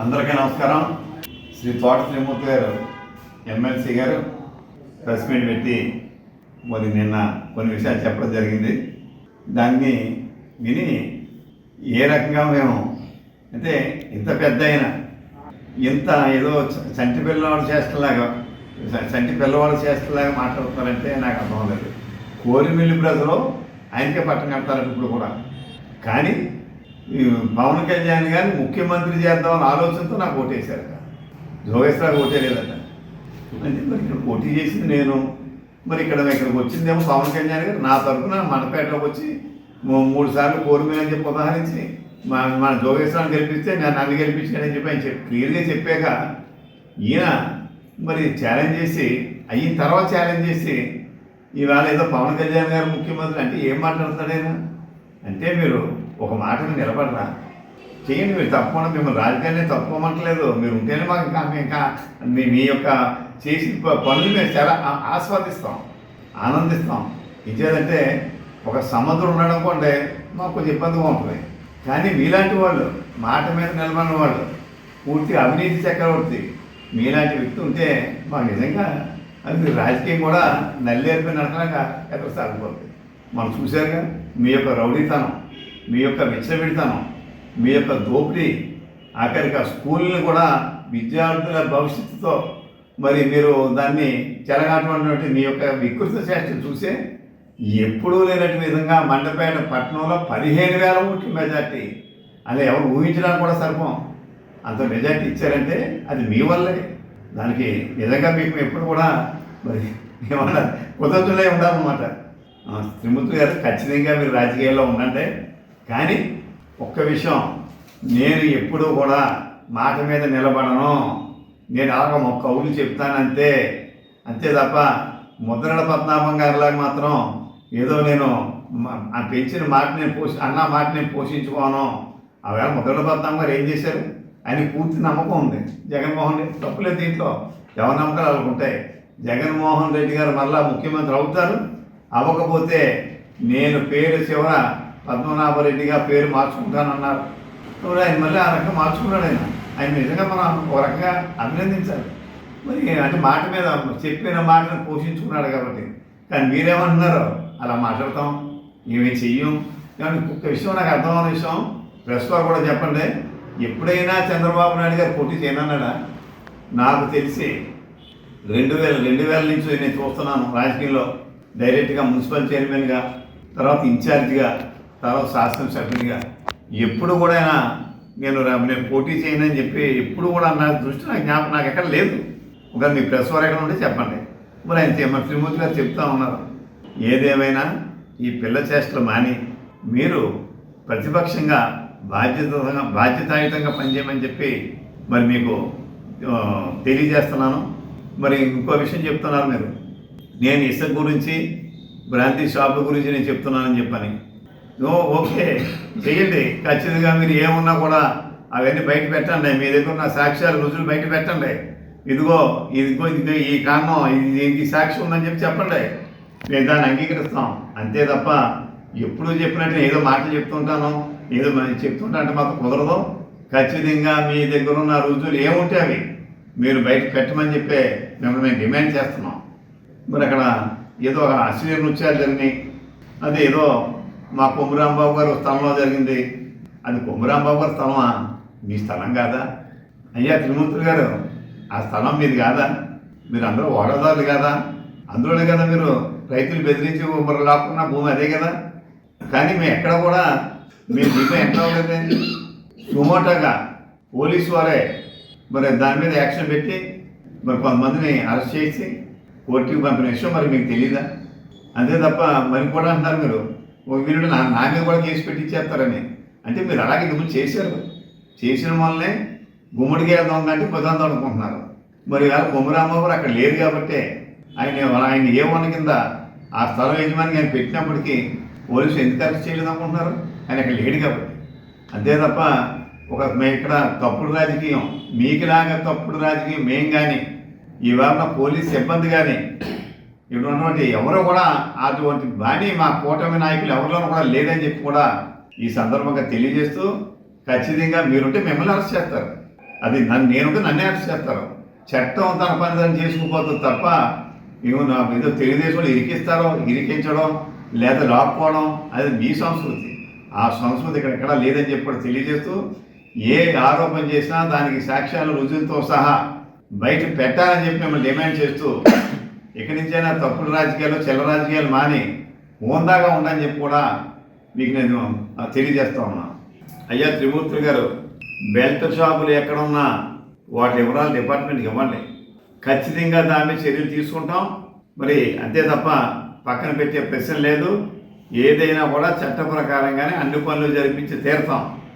అందరికీ నమస్కారం. శ్రీ తోట శ్రీమూర్తి గారు ఎమ్మెల్సీ గారు ప్రెస్ మీట్ పెట్టి మరి నిన్న కొన్ని విషయాలు చెప్పడం జరిగింది. దాన్ని విని ఏ రకంగా మేము అంటే ఇంత పెద్ద అయినా ఇంత ఏదో చంటి పిల్లవాడు చేష్టలాగా మాట్లాడుతున్నారంటే నాకు అర్థం లేదు. కోరిమిల్లి ప్రజలు ఆయనకే పట్టం కడతారు ఇప్పుడు కూడా. కానీ పవన్ కళ్యాణ్ గారిని ముఖ్యమంత్రి చేద్దామని ఆలోచనతో నాకు ఓటేశారట. జోగేశ్వరరావు ఓటేలేదట. అంటే మరి ఇక్కడ పోటీ చేసింది నేను, మరి ఇక్కడికి వచ్చిందేమో పవన్ కళ్యాణ్ గారు నా తరఫున మండపేటలోకి వచ్చి 3 సార్లు కోరిమేలని చెప్పి ఉదాహరించి మన జోగేశ్వరాన్ని గెలిపిస్తే నన్ను గెలిపించానని చెప్పి ఆయన క్లియర్గా చెప్పాక ఈయన మరి ఛాలెంజ్ చేసి అయిన తర్వాత ఛాలెంజ్ చేసి ఇవాళ ఏదో పవన్ కళ్యాణ్ గారు ముఖ్యమంత్రి అంటే ఏం మాట్లాడతాడైనా అంటే మీరు ఒక మాటను నిలబడరా చేయండి. మీరు తప్పకుండా మిమ్మల్ని రాజకీయాన్ని తప్పుకోమంటలేదు. మీరు ఉంటేనే మాకు ఇంకా మీ యొక్క చేసిన పనులు మేము చాలా ఆస్వాదిస్తాం, ఆనందిస్తాం. ఇచ్చేదంటే ఒక సముద్రం ఉండడం మాకు కొంచెం ఇబ్బందిగా ఉంటుంది. కానీ మీలాంటి వాళ్ళు మాట మీద నిలబడిన వాళ్ళు పూర్తి అవినీతి చక్రవర్తి మీలాంటి వ్యక్తి ఉంటే మాకు నిజంగా అది రాజకీయం కూడా నల్లేరిపోయి నడకలాగా ఎక్కడ సాగిపోతుంది. మనం చూశారుగా మీ యొక్క రౌడీతనం, మీ యొక్క విచ్చలవిడితనం, మీ యొక్క దోపిడీ, ఆఖరికి ఆ స్కూల్ని కూడా విద్యార్థుల భవిష్యత్తుతో మరి మీరు దాన్ని చెలగాటటువంటి మీ యొక్క వికృత చేష్టలు చూసే ఎప్పుడూ లేనట్టు విధంగా మండపేట పట్టణంలో 15,000 ఓట్ల మెజార్టీ అలా ఎవరు ఊహించడానికి కూడా సరిపోం. అంత మెజార్టీ ఇచ్చారంటే అది మీ వల్లే. దానికి నిజంగా మీకు ఎప్పుడు కూడా మరి ఏమన్నా కృతజ్ఞులై ఉండాలన్నమాట. శ్రీమూర్తి గారు ఖచ్చితంగా మీరు రాజకీయాల్లో ఉండండి. కానీ ఒక్క విషయం, నేను ఎప్పుడూ కూడా మాట మీద నిలబడను. నేను అలాగ కౌలు చెప్తానంతే, అంతే తప్ప ముద్రగడ పద్మనాభం గారిలాగా మాత్రం ఏదో నేను పెంచిన మాట అన్న మాట నేను పోషించుకోను. ఆవేళ ముద్రగడ పద్మనాభం గారు ఏం చేశారు? ఆయన పూర్తి నమ్మకం ఉంది జగన్మోహన్ రెడ్డి. తప్పులేదు దీంట్లో, ఎవరి నమ్మకాలు వాళ్ళకు ఉంటాయి. జగన్మోహన్ రెడ్డి గారు మళ్ళా ముఖ్యమంత్రి అవుతారు. అవ్వకపోతే నేను పేరు చివర పద్మనాభరెడ్డిగా పేరు మార్చుకుంటానన్నారు. ఆయన మళ్ళీ ఆ రకంగా మార్చుకున్నాడు. ఆయన నిజంగా మనం ఒక రకంగా అభినందించాలి. మరి అంటే మాట మీద చెప్పిన మాటను పోషించుకున్నాడు కాబట్టి. కానీ మీరేమంటున్నారో అలా మాట్లాడతాం, ఏమీ చెయ్యం. కానీ ఒక్క విషయం నాకు అర్థమైన విషయం, ప్రెస్ వారు కూడా చెప్పండి, ఎప్పుడైనా చంద్రబాబు నాయుడు గారు పోటీ చేయనన్నాడా? నాకు తెలిసి 2000 నుంచి నేను చూస్తున్నాను రాజకీయంలో. డైరెక్ట్గా మున్సిపల్ చైర్మన్గా, తర్వాత ఇన్ఛార్జిగా, తర్వాత శాసనసభ్యునిగా ఎప్పుడు కూడా నేను పోటీ చేయనని చెప్పి ఎప్పుడు కూడా నా దృష్టి నాకు ఎక్కడ లేదు. ఒక మీ ప్రెస్ వారు ఎక్కడ ఉంటే చెప్పండి. మరి ఆయన శ్రీమూర్తి గారు చెప్తా ఉన్నారు. ఏదేమైనా ఈ పిల్ల చేష్టలు మాని మీరు ప్రతిపక్షంగా బాధ్యతాయుతంగా పనిచేయమని చెప్పి మరి మీకు తెలియజేస్తున్నాను. మరి ఇంకో విషయం చెప్తున్నారు మీరు, నేను ఇసుక గురించి బ్రాంతి షాపుల గురించి నేను చెప్తున్నానని చెప్పని. ఓకే చెయ్యండి, ఖచ్చితంగా మీరు ఏమున్నా కూడా అవన్నీ బయట పెట్టండి. మీ దగ్గర ఉన్న సాక్ష్యాలు రుజువులు బయట పెట్టండి. ఇదిగో ఈ కారణం, దీనికి సాక్షి ఉందని చెప్పండి. మేము దాన్ని అంగీకరిస్తాం. అంతే తప్ప ఎప్పుడూ చెప్పినట్టు ఏదో మాటలు చెప్తుంటాను, ఏదో చెప్తుంటా అంటే మాకు కుదరదు. ఖచ్చితంగా మీ దగ్గర ఉన్న రుజువులు ఏముంటే అవి మీరు బయట పెట్టమని చెప్పే మిమ్మల్ని మేము డిమాండ్ చేస్తున్నాం. మరి అక్కడ ఏదో అశ్లీల నృత్యాలు జరిగినాయి, అది ఏదో మా కొమ్మురాంబాబు గారు స్థలంలో జరిగింది. అది కొమ్మురాంబాబు గారి స్థలమా? మీ స్థలం కాదా? అయ్యా త్రిమూర్తులు గారు, ఆ స్థలం మీది కాదా? మీరు అందరూ ఓడదారులు కాదా? అందులోనే కదా మీరు రైతులు బెదిరించి లాక్కున్న భూమి అదే కదా. కానీ మేము ఎక్కడ కూడా దీంట్లో ఎక్కడ ఉండేది సుమోటోగా పోలీసు వారే మరి దాని మీద యాక్షన్ పెట్టి మరి కొంతమందిని అరెస్ట్ చేసి కోర్టుకి పంపిన విషయం మరి మీకు తెలీదా? అంతే తప్ప మరి కూడా అంటారు మీరు వీరుడు నా మీద కూడా కేసు పెట్టి ఇచ్చేస్తారని. అంటే మీరు అలాగే ముందు చేసిన వల్లనే గుమ్మడికి వెళ్దాం కంటే కుదరదు అనుకుంటున్నారు. మరి వాళ్ళ కొమ్మరామబాబు అక్కడ లేరు కాబట్టి ఆయన ఏ వన కింద ఆ స్థలం యజమానికి ఆయన పెట్టినప్పటికీ పోలీసులు ఎందుకు అరెస్ట్ చేయలేదు అనుకుంటున్నారు? ఆయన అక్కడ లేడు కాబట్టి. అంతే తప్ప మేము ఇక్కడ తప్పుడు రాజకీయం, మీకులాగా తప్పుడు రాజకీయం మేము కానీ ఇవాళ పోలీస్ సిబ్బంది కానీ ఇక్కడ ఉన్నటువంటి ఎవరో కూడా అటువంటి బాణి మా కూటమి నాయకులు ఎవరిలోనూ కూడా లేదని చెప్పి కూడా ఈ సందర్భంగా తెలియజేస్తూ ఖచ్చితంగా మీరుంటే మిమ్మల్ని అరెస్ట్ చేస్తారు. అది నన్నే అరెస్ట్ చేస్తారు. చట్టం తన పని దాన్ని చేసుకుపోతుంది తప్ప ఏదో తెలుగుదేశంలో ఇరికించడం లేదా లాక్కోవడం అది మీ సంస్కృతి. ఆ సంస్కృతి ఇక్కడ ఎక్కడా లేదని చెప్పి తెలియజేస్తూ ఏ ఆరోపణ చేసినా దానికి సాక్ష్యాలు రుజువులతో సహా బయట పెట్టాలని చెప్పి మిమ్మల్ని డిమాండ్ చేస్తూ ఇక్కడి నుంచైనా తప్పుడు రాజకీయాలు చిల్లర రాజకీయాలు మాని హోందాగా ఉండని చెప్పి కూడా మీకు నేను తెలియజేస్తా ఉన్నా. అయ్యా త్రిమూర్తులు గారు, బెల్ట్ షాపులు ఎక్కడున్నా వాటి వివరాలు డిపార్ట్మెంట్కి ఇవ్వండి. ఖచ్చితంగా దాని మీద చర్యలు తీసుకుంటాం. మరి అంతే తప్ప పక్కన పెట్టే ప్రశ్న లేదు. ఏదైనా కూడా చట్ట ప్రకారంగానే అన్ని పనులు జరిపించి తీరుతాం.